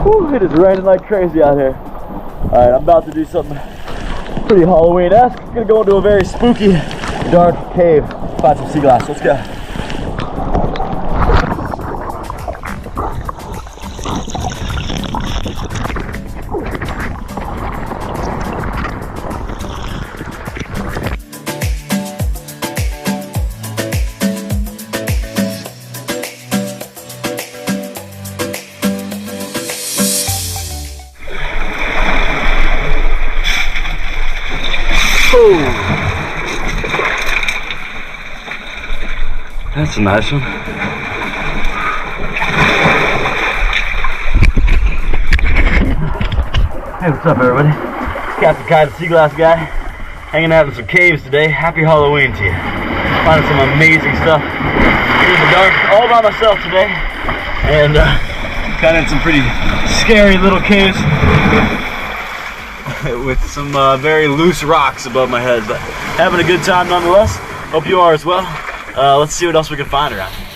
Whew, it is raining like crazy out here. Alright, I'm about to do something pretty Halloween-esque. Gonna go into a very spooky, dark cave. Find some sea glass. Let's go. That's a nice one. Hey, what's up everybody? It's Captain Kai, the sea glass guy, hanging out in some caves today. Happy Halloween to you. Finding some amazing stuff here in the dark, all by myself today. And got in some pretty scary little caves with some very loose rocks above my head, but having a good time nonetheless. Hope you are as well. Let's see what else we can find around here.